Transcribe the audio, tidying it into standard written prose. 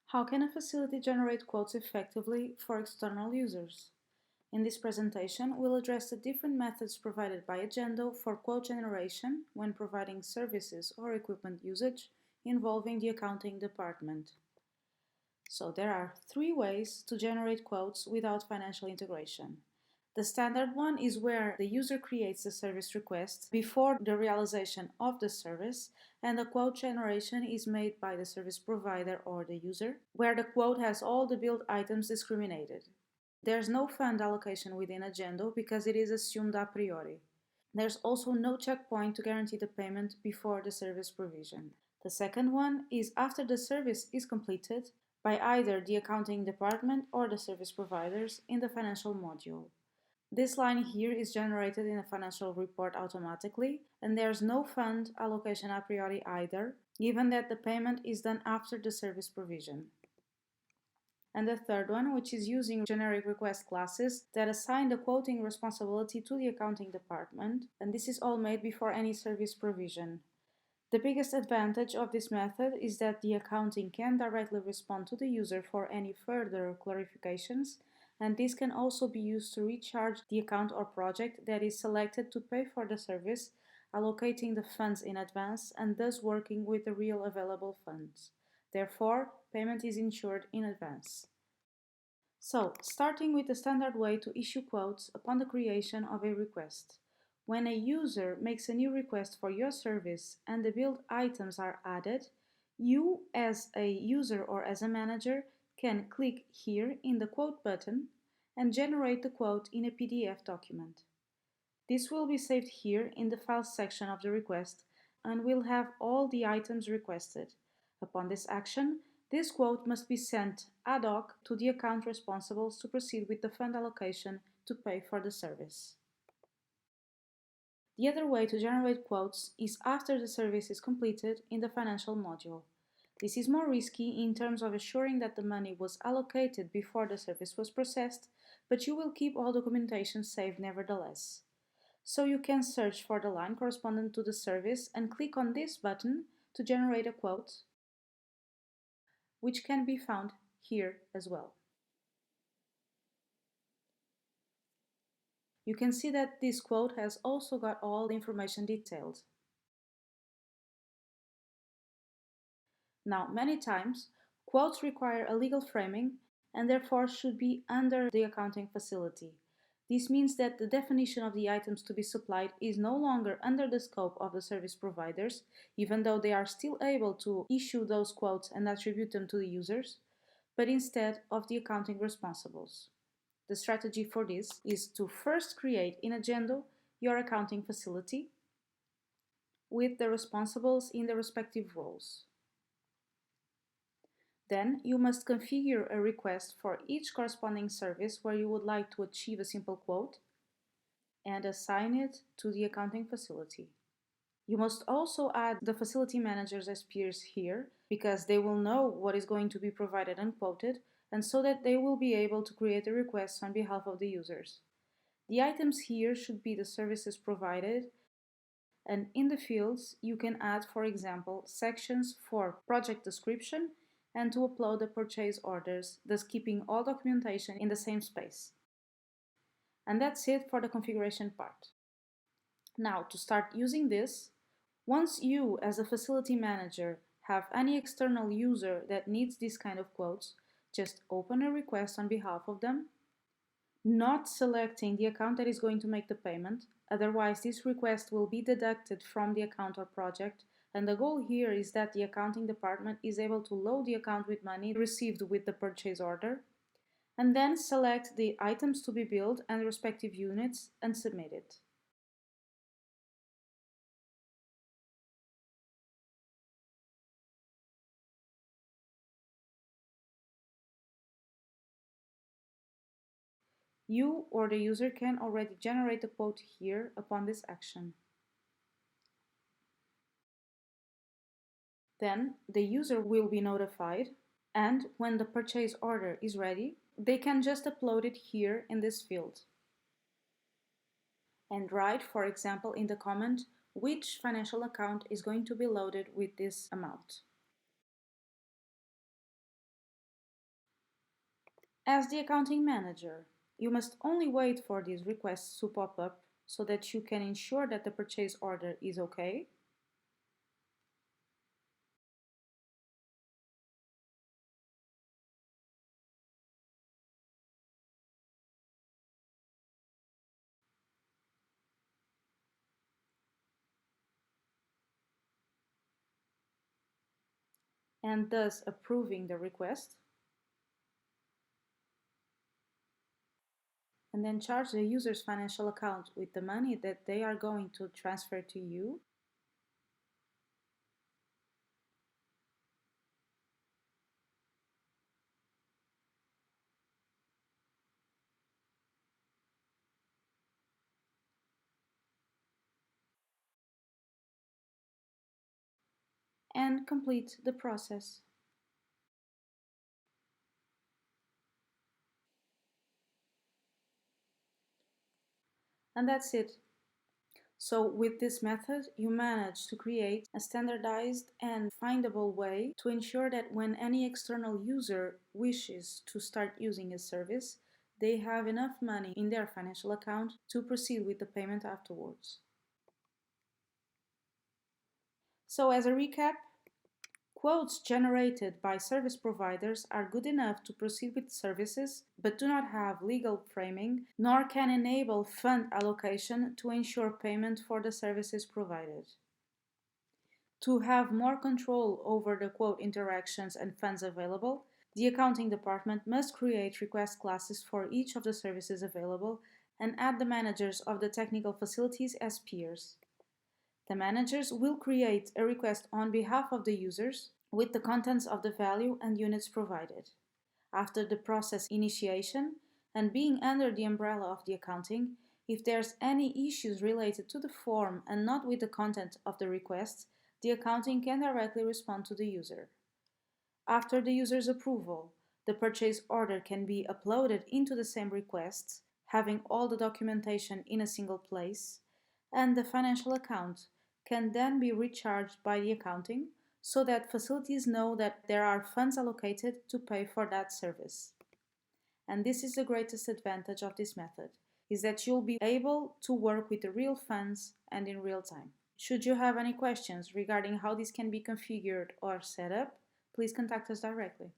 How can a facility generate quotes effectively for external users? In this presentation, we'll address the different methods provided by Agendo for quote generation when providing services or equipment usage involving the accounting department. So there are three ways to generate quotes without financial integration. The standard one is where the user creates the service request before the realization of the service, and the quote generation is made by the service provider or the user, where the quote has all the billed items discriminated. There's no fund allocation within Agendo because it is assumed a priori. There's also no checkpoint to guarantee the payment before the service provision. The second one is after the service is completed by either the accounting department or the service providers in the financial module. This line here is generated in a financial report automatically, and there's no fund allocation a priori either, given that the payment is done after the service provision. And the third one, which is using generic request classes that assign the quoting responsibility to the accounting department, and this is all made before any service provision. The biggest advantage of this method is that the accounting can directly respond to the user for any further clarifications, and this can also be used to recharge the account or project that is selected to pay for the service, allocating the funds in advance and thus working with the real available funds. Therefore, payment is ensured in advance. So, starting with the standard way to issue quotes upon the creation of a request. When a user makes a new request for your service and the billed items are added, you as a user or as a manager can click here in the quote button and generate the quote in a PDF document. This will be saved here in the Files section of the request and will have all the items requested. Upon this action, this quote must be sent ad hoc to the account responsibles to proceed with the fund allocation to pay for the service. The other way to generate quotes is after the service is completed in the financial module. This is more risky in terms of assuring that the money was allocated before the service was processed, but you will keep all documentation saved nevertheless. So you can search for the line corresponding to the service and click on this button to generate a quote, which can be found here as well. You can see that this quote has also got all the information detailed. Now, many times, quotes require a legal framing and therefore should be under the accounting facility. This means that the definition of the items to be supplied is no longer under the scope of the service providers, even though they are still able to issue those quotes and attribute them to the users, but instead of the accounting responsibles. The strategy for this is to first create in Agendo your accounting facility with the responsibles in the respective roles. Then you must configure a request for each corresponding service where you would like to achieve a simple quote and assign it to the accounting facility. You must also add the facility managers as peers here because they will know what is going to be provided and quoted, and so that they will be able to create a request on behalf of the users. The items here should be the services provided, and in the fields you can add, for example, sections for project description and to upload the purchase orders, thus keeping all documentation in the same space. And that's it for the configuration part. Now, to start using this, once you as a facility manager have any external user that needs this kind of quotes, just open a request on behalf of them, not selecting the account that is going to make the payment, otherwise this request will be deducted from the account or project, and the goal here is that the accounting department is able to load the account with money received with the purchase order, and then select the items to be billed and the respective units and submit it. You or the user can already generate the quote here upon this action. Then the user will be notified, and when the purchase order is ready, they can just upload it here in this field and write, for example, in the comment which financial account is going to be loaded with this amount. As the accounting manager, you must only wait for these requests to pop up so that you can ensure that the purchase order is okay. And thus approving the request, and then charge the user's financial account with the money that they are going to transfer to you, and complete the process. And that's it. So with this method, you manage to create a standardized and findable way to ensure that when any external user wishes to start using a service, they have enough money in their financial account to proceed with the payment afterwards. So as a recap, quotes generated by service providers are good enough to proceed with services, but do not have legal framing, nor can enable fund allocation to ensure payment for the services provided. To have more control over the quote interactions and funds available, the accounting department must create request classes for each of the services available and add the managers of the technical facilities as peers. The managers will create a request on behalf of the users with the contents of the value and units provided. After the process initiation and being under the umbrella of the accounting, if there's any issues related to the form and not with the content of the request, the accounting can directly respond to the user. After the user's approval, the purchase order can be uploaded into the same request, having all the documentation in a single place, and the financial account can then be recharged by the accounting so that facilities know that there are funds allocated to pay for that service. And this is the greatest advantage of this method, is that you'll be able to work with the real funds and in real time. Should you have any questions regarding how this can be configured or set up, please contact us directly.